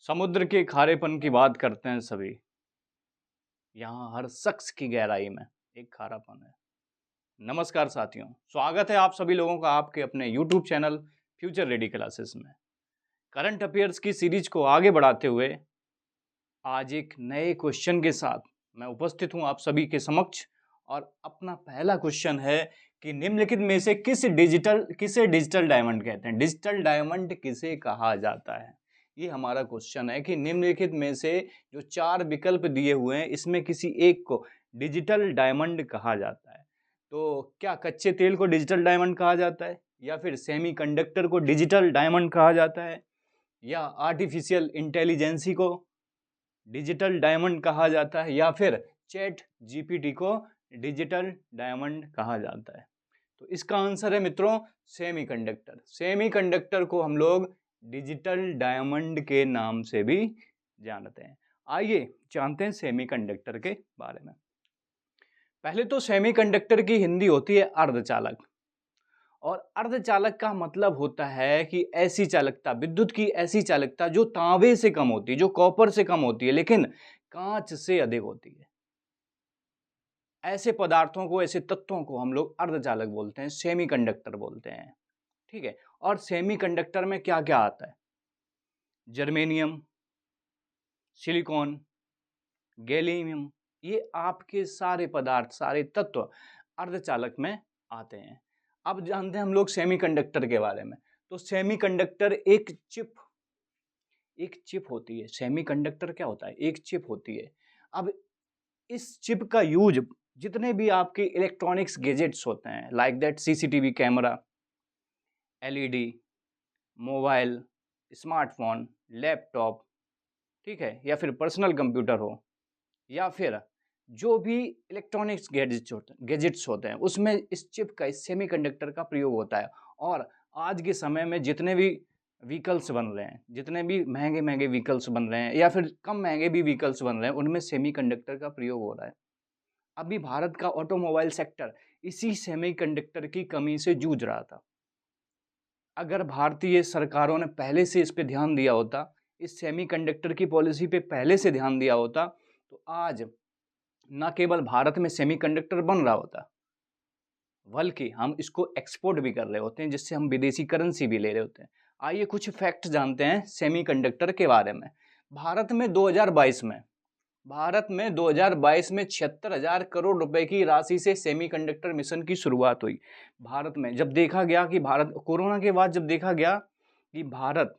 समुद्र के खारेपन की बात करते हैं सभी। यहाँ हर शख्स की गहराई में एक खारापन है। नमस्कार साथियों, स्वागत है आप सभी लोगों का आपके अपने YouTube channel future ready classes में। करंट अफेयर्स की सीरीज को आगे बढ़ाते हुए आज एक नए क्वेश्चन के साथ मैं उपस्थित हूँ आप सभी के समक्ष। और अपना पहला क्वेश्चन है कि निम्नलिखित में से किसे डिजिटल डायमंड कहते हैं। डिजिटल डायमंड किसे कहा जाता है, ये हमारा क्वेश्चन है कि निम्नलिखित में से जो चार विकल्प दिए हुए हैं इसमें किसी एक को डिजिटल डायमंड कहा जाता है। तो क्या कच्चे तेल को डिजिटल डायमंड कहा जाता है, या फिर सेमीकंडक्टर को डिजिटल डायमंड कहा जाता है, या आर्टिफिशियल इंटेलिजेंसी को डिजिटल डायमंड कहा जाता है, या फिर चैट जीपीटी को डिजिटल डायमंड कहा जाता है। तो इसका आंसर है मित्रों सेमीकंडक्टर। सेमीकंडक्टर को हम लोग डिजिटल डायमंड के नाम से भी जानते हैं। आइए जानते हैं सेमीकंडक्टर के बारे में। पहले तो सेमीकंडक्टर की हिंदी होती है अर्धचालक, और अर्धचालक का मतलब होता है कि ऐसी चालकता, विद्युत की ऐसी चालकता जो तांबे से कम होती है, जो कॉपर से कम होती है लेकिन कांच से अधिक होती है। ऐसे पदार्थों को, ऐसे तत्वों को हम लोग अर्धचालक बोलते हैं, सेमीकंडक्टर बोलते हैं। ठीक है। और सेमीकंडक्टर में क्या क्या आता है? जर्मेनियम, सिलिकॉन, गैलियम, ये आपके सारे पदार्थ, सारे तत्व अर्धचालक में आते हैं। अब जानते हैं हम लोग सेमीकंडक्टर के बारे में। तो सेमीकंडक्टर एक चिप होती है। सेमीकंडक्टर क्या होता है? एक चिप होती है। अब इस चिप का यूज जितने भी आपके इलेक्ट्रॉनिक्स गैजेट्स होते हैं, like that CCTV camera, LED, mobile, smartphone, laptop, ठीक है, या फिर पर्सनल कंप्यूटर हो, या फिर जो भी इलेक्ट्रॉनिक्स गैजेट्स होते हैं उसमें इस चिप का, इस सेमीकंडक्टर का प्रयोग होता है। और आज के समय में जितने भी व्हीकल्स बन रहे हैं, जितने भी महंगे महंगे व्हीकल्स बन रहे हैं या फिर कम महंगे भी व्हीकल्स बन रहे हैं, उनमें सेमीकंडक्टर का प्रयोग हो रहा है। अभी भारत का ऑटोमोबाइल सेक्टर इसी सेमीकंडक्टर की कमी से जूझ रहा था। अगर भारतीय सरकारों ने पहले से इस पे ध्यान दिया होता, इस सेमीकंडक्टर की पॉलिसी पे पहले से ध्यान दिया होता, तो आज न केवल भारत में सेमीकंडक्टर बन रहा होता, बल्कि हम इसको एक्सपोर्ट भी कर रहे होते हैं, जिससे हम विदेशी करेंसी भी ले रहे होते हैं। आइए कुछ फैक्ट जानते हैं सेमीकंडक्टर के बारे में। भारत में 2022 में 76,000 करोड़ रुपए की राशि से सेमीकंडक्टर मिशन की शुरुआत हुई। भारत में जब देखा गया कि भारत कोरोना के बाद जब देखा गया कि भारत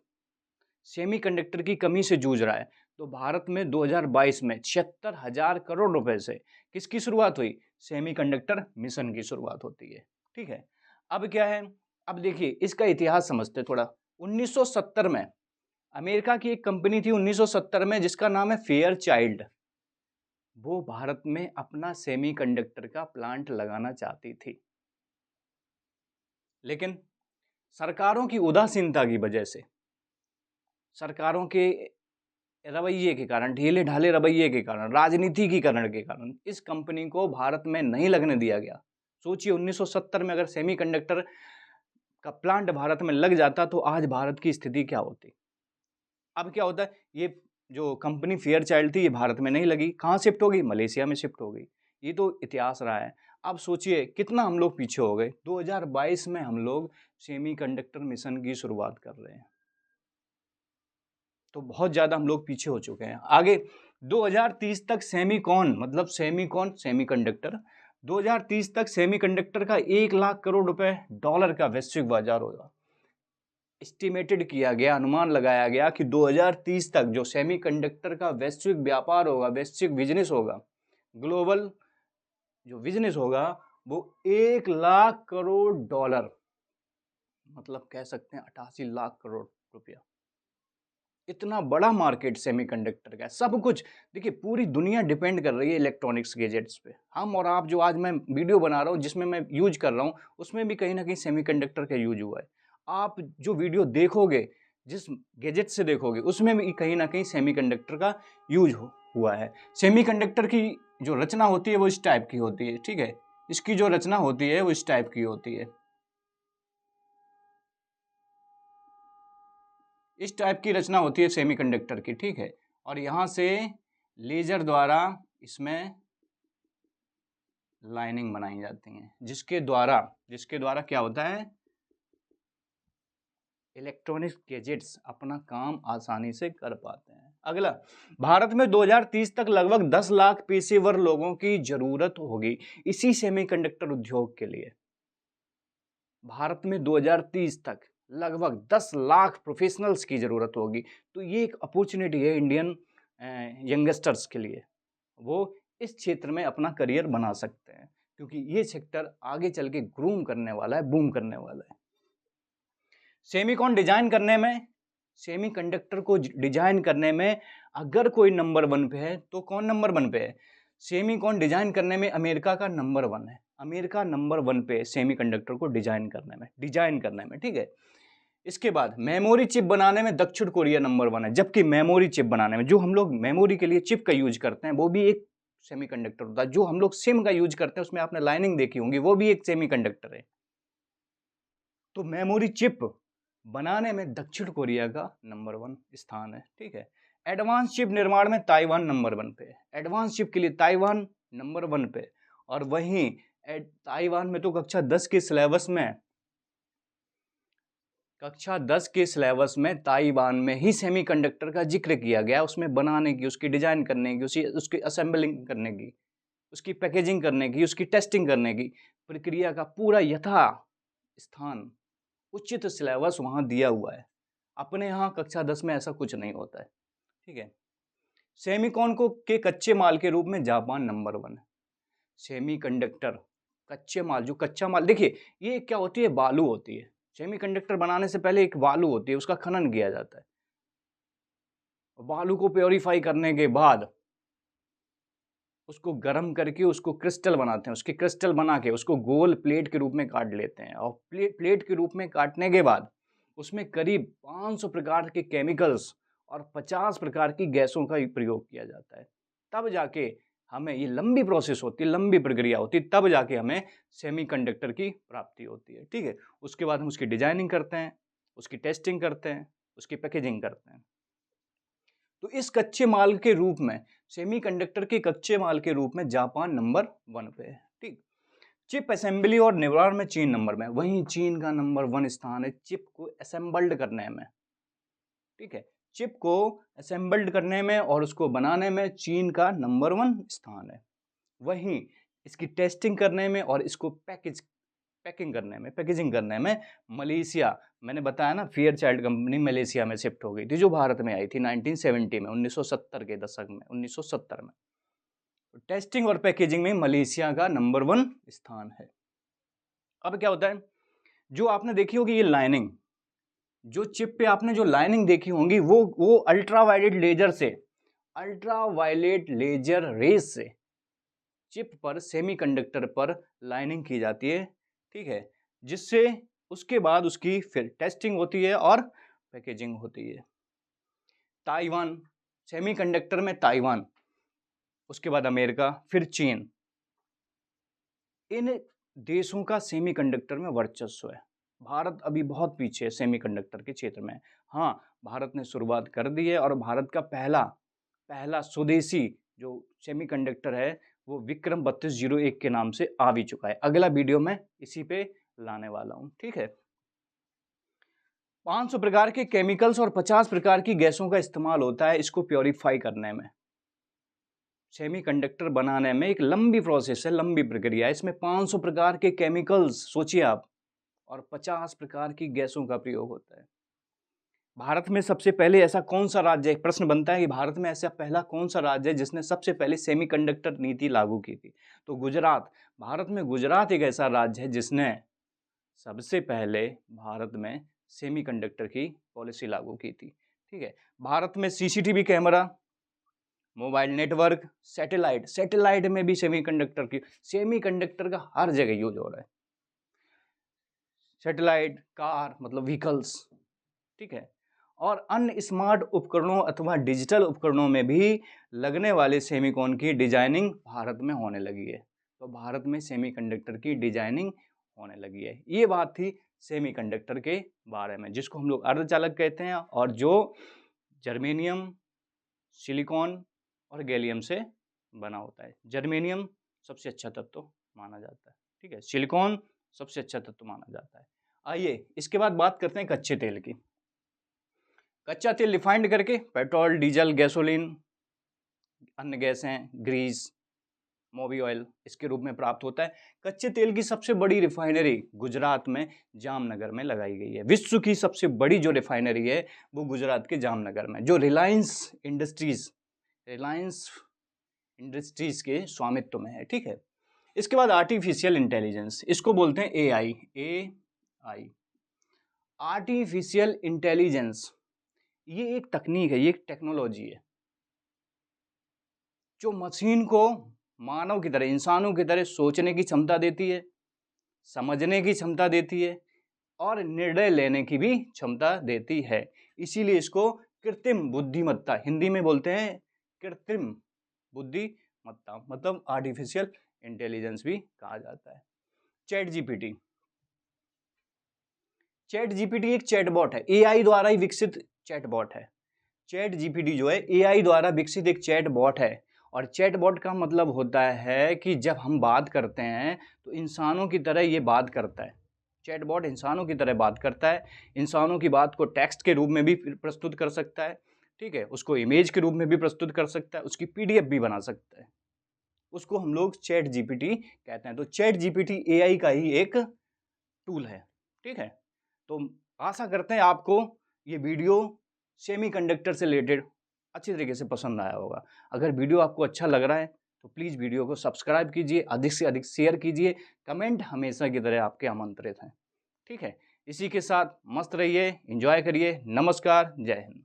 सेमीकंडक्टर की कमी से जूझ रहा है, तो भारत में 2022 में 76,000 करोड़ रुपए से किसकी शुरुआत हुई? सेमीकंडक्टर मिशन की शुरुआत होती है। ठीक है। अब क्या है, अब देखिए इसका इतिहास समझते थोड़ा। 1970 में अमेरिका की एक कंपनी थी 1970 में, जिसका नाम है फेयर चाइल्ड। वो भारत में अपना सेमीकंडक्टर का प्लांट लगाना चाहती थी, लेकिन सरकारों की उदासीनता की वजह से, सरकारों के रवैये के कारण, ढीले ढाले रवैये के कारण, राजनीति के कारण इस कंपनी को भारत में नहीं लगने दिया गया। सोचिए 1970 में अगर सेमीकंडक्टर का प्लांट भारत में लग जाता तो आज भारत की स्थिति क्या होती। अब क्या होता है, ये जो कंपनी फेयर चाइल्ड थी ये भारत में नहीं लगी, कहाँ शिफ्ट हो गई? मलेशिया में शिफ्ट हो गई। ये तो इतिहास रहा है। अब सोचिए कितना हम लोग पीछे हो गए। 2022 में हम लोग सेमीकंडक्टर मिशन की शुरुआत कर रहे हैं, तो बहुत ज़्यादा हम लोग पीछे हो चुके हैं। आगे 2030 तक सेमीकंडक्टर 2030 तक सेमीकंडक्टर का 1 लाख करोड़ रुपए डॉलर का वैश्विक बाजार होगा। एस्टिमेटेड किया गया, अनुमान लगाया गया कि 2030 तक जो सेमीकंडक्टर का वैश्विक व्यापार होगा, वैश्विक बिजनेस होगा, ग्लोबल जो बिजनेस होगा, वो 1 लाख करोड़ डॉलर, मतलब कह सकते हैं 88 लाख करोड़ रुपया। इतना बड़ा मार्केट सेमीकंडक्टर का है। सब कुछ देखिए, पूरी दुनिया डिपेंड कर रही है इलेक्ट्रॉनिक्स गैजेट्स पे। हम और आप जो आज मैं वीडियो बना रहा हूँ, जिसमें मैं यूज कर रहा हूँ, उसमें भी कहीं ना कहीं सेमीकंडक्टर का यूज हुआ है। आप जो वीडियो देखोगे, जिस गैजेट से देखोगे, उसमें भी कहीं ना कहीं सेमीकंडक्टर का यूज हुआ है। सेमीकंडक्टर की जो रचना होती है वो इस टाइप की होती है। ठीक है, इसकी जो रचना होती है वो इस टाइप की होती है। इस टाइप की रचना होती है सेमीकंडक्टर की, ठीक है। और यहाँ से लेजर द्वारा इसमें लाइनिंग बनाई जाती है, जिसके द्वारा क्या होता है, इलेक्ट्रॉनिक गैजेट्स अपना काम आसानी से कर पाते हैं। अगला, भारत में 2030 तक लगभग 10 लाख पेशेवर लोगों की जरूरत होगी इसी सेमीकंडक्टर उद्योग के लिए। भारत में 2030 तक लगभग 10 लाख प्रोफेशनल्स की जरूरत होगी। तो ये एक अपॉर्चुनिटी है इंडियन यंगस्टर्स के लिए, वो इस क्षेत्र में अपना करियर बना सकते हैं, क्योंकि ये सेक्टर आगे चल के ग्रूम करने वाला है, बूम करने वाला है। सेमीकॉन डिजाइन करने में, सेमीकंडक्टर को डिजाइन करने में अगर कोई नंबर 1 पे है तो कौन नंबर 1 पे है? सेमीकॉन डिजाइन करने में अमेरिका का नंबर 1 है। अमेरिका नंबर 1 पे सेमीकंडक्टर को डिजाइन करने में, ठीक है। इसके बाद मेमोरी चिप बनाने में दक्षिण कोरिया नंबर 1 है, जबकि मेमोरी चिप बनाने में, जो हम लोग मेमोरी के लिए चिप का यूज करते हैं, वो भी एक सेमीकंडक्टर होता है। जो हम लोग सिम का यूज करते हैं उसमें आपने लाइनिंग देखी होंगी, वो भी एक सेमीकंडक्टर है। तो मेमोरी चिप बनाने में दक्षिण कोरिया का नंबर 1 स्थान है, ठीक है। एडवांस चिप निर्माण में ताइवान नंबर 1 पे है। एडवांस चिप के लिए ताइवान नंबर 1 पे। और वहीं ताइवान में तो कक्षा 10 के सिलेबस में ताइवान में ही सेमीकंडक्टर का जिक्र किया गया, उसमें बनाने की, उसकी डिजाइन करने की, उसकी असेंबलिंग करने की, उसकी पैकेजिंग करने की, उसकी टेस्टिंग करने की प्रक्रिया का पूरा यथा स्थान उचित सिलेबस वहां दिया हुआ है। अपने यहाँ कक्षा 10 में ऐसा कुछ नहीं होता है, ठीक है। सेमीकॉन को के कच्चे माल के रूप में जापान नंबर 1 है। सेमीकंडक्टर कच्चे माल, जो कच्चा माल देखिए, ये क्या होती है, बालू होती है। सेमीकंडक्टर बनाने से पहले एक बालू होती है, उसका खनन किया जाता है। बालू को प्योरीफाई करने के बाद उसको गर्म करके उसको क्रिस्टल बनाते हैं। उसके क्रिस्टल बना के उसको गोल प्लेट के रूप में काट लेते हैं, और प्लेट के रूप में काटने के बाद उसमें करीब 500 प्रकार के केमिकल्स और 50 प्रकार की गैसों का प्रयोग किया जाता है। तब जाके हमें, ये लंबी प्रोसेस होती है, लंबी प्रक्रिया होती है, तब जाके हमें सेमीकंडक्टर की प्राप्ति होती है, ठीक है। उसके बाद हम उसकी डिजाइनिंग करते हैं, उसकी टेस्टिंग करते हैं, उसकी पैकेजिंग करते हैं। तो इस कच्चे माल के रूप में, सेमीकंडक्टर के कच्चे माल के रूप में जापान नंबर 1 पे है, ठीक। चिप असेंबली और निर्माण में चीन नंबर में, वहीं चीन का नंबर 1 स्थान है चिप को असेंबल्ड करने में, ठीक है। चिप को असेंबल्ड करने में और उसको बनाने में चीन का नंबर 1 स्थान है। वहीं इसकी टेस्टिंग करने में और इसको पैकेजिंग करने में मलेशिया, मैंने बताया ना, फेयरचाइल्ड कंपनी मलेशिया में शिफ्ट हो गई थी, जो भारत में आई थी 1970 में, 1970 के दशक में, 1970 में। टेस्टिंग और पैकेजिंग में मलेशिया का नंबर 1 स्थान है। अब क्या होता है, जो आपने देखी होगी ये लाइनिंग, जो चिप पे आपने जो लाइनिंग देखी होंगी, वो अल्ट्रावायलेट लेजर रेस से चिप पर, सेमीकंडक्टर पर लाइनिंग की जाती है, ठीक है, जिससे उसके बाद उसकी फिर टेस्टिंग होती है और पैकेजिंग होती है। ताइवान, सेमीकंडक्टर में ताइवान, उसके बाद अमेरिका, फिर चीन, इन देशों का सेमीकंडक्टर में वर्चस्व है। भारत अभी बहुत पीछे है सेमीकंडक्टर के क्षेत्र में। हाँ, भारत ने शुरुआत कर दी है, और भारत का पहला स्वदेशी जो सेमीकंडक्टर है वो विक्रम 3201 के नाम से आ भी चुका है। अगला वीडियो में इसी पे लाने वाला हूं, ठीक है। 500 प्रकार के केमिकल्स और 50 प्रकार की गैसों का इस्तेमाल होता है इसको प्योरीफाई करने में। सेमीकंडक्टर बनाने में एक लंबी प्रोसेस है, लंबी प्रक्रिया है। इसमें 500 प्रकार के केमिकल्स, सोचिए आप, और 50 प्रकार की गैसों का प्रयोग होता है। भारत में सबसे पहले ऐसा कौन सा राज्य है, प्रश्न बनता है कि भारत में ऐसा पहला कौन सा राज्य है जिसने सबसे पहले सेमीकंडक्टर नीति लागू की थी? तो गुजरात। भारत में गुजरात एक ऐसा राज्य है जिसने सबसे पहले भारत में सेमीकंडक्टर की पॉलिसी लागू की थी, ठीक है। भारत में CCTV camera, mobile network, satellite में भी सेमीकंडक्टर का हर जगह यूज हो रहा है। सैटेलाइट, कार मतलब व्हीकल्स, ठीक है। और अन्य स्मार्ट उपकरणों अथवा डिजिटल उपकरणों में भी लगने वाले सेमीकॉन की डिजाइनिंग भारत में होने लगी है। तो भारत में सेमीकंडक्टर की डिजाइनिंग होने लगी है। ये बात थी सेमीकंडक्टर के बारे में, जिसको हम लोग अर्धचालक कहते हैं, और जो जर्मेनियम, सिलिकॉन और गैलियम से बना होता है। जर्मेनियम सबसे अच्छा तत्व माना जाता है, ठीक है, सिलिकॉन सबसे अच्छा तत्व माना जाता है। आइए इसके बाद बात करते हैं कच्चे तेल की। कच्चा तेल रिफाइंड करके पेट्रोल, डीजल, गैसोलीन, अन्य गैसें, ग्रीस, मोबी ऑयल इसके रूप में प्राप्त होता है। कच्चे तेल की सबसे बड़ी रिफाइनरी गुजरात में जामनगर में लगाई गई है। विश्व की सबसे बड़ी जो रिफाइनरी है वो गुजरात के जामनगर में, जो रिलायंस इंडस्ट्रीज के स्वामित्व में है, ठीक है। इसके बाद आर्टिफिशियल इंटेलिजेंस, इसको बोलते हैं एआई। आर्टिफिशियल इंटेलिजेंस ये एक तकनीक है, ये एक टेक्नोलॉजी है जो मशीन को मानव की तरह, इंसानों की तरह सोचने की क्षमता देती है, समझने की क्षमता देती है और निर्णय लेने की भी क्षमता देती है। इसीलिए इसको कृत्रिम बुद्धिमत्ता, हिंदी में बोलते हैं कृत्रिम बुद्धिमत्ता, मतलब आर्टिफिशियल इंटेलिजेंस भी कहा जाता है। चैट जीपीटी एक चैटबॉट है, एआई द्वारा ही विकसित चैटबॉट है। चैट जीपीटी जो है एआई द्वारा विकसित एक चैटबॉट है, और चैटबॉट का मतलब होता है कि जब हम बात करते हैं तो इंसानों की तरह ये बात करता है। चैटबॉट इंसानों की तरह बात करता है, इंसानों की बात को टेक्स्ट के रूप में भी प्रस्तुत कर सकता है, ठीक है, उसको इमेज के रूप में भी प्रस्तुत कर सकता है, उसकी पीडीएफ भी बना सकता है। उसको हम लोग चैट जीपीटी कहते हैं। तो चैट जीपीटी एआई का ही एक टूल है, ठीक है। तो आशा करते हैं आपको ये वीडियो सेमीकंडक्टर से रिलेटेड अच्छी तरीके से पसंद आया होगा। अगर वीडियो आपको अच्छा लग रहा है तो प्लीज़ वीडियो को सब्सक्राइब कीजिए, अधिक से अधिक शेयर कीजिए, कमेंट हमेशा की तरह आपके आमंत्रित हैं, ठीक है। इसी के साथ मस्त रहिए, एंजॉय करिए। नमस्कार, जय हिंद।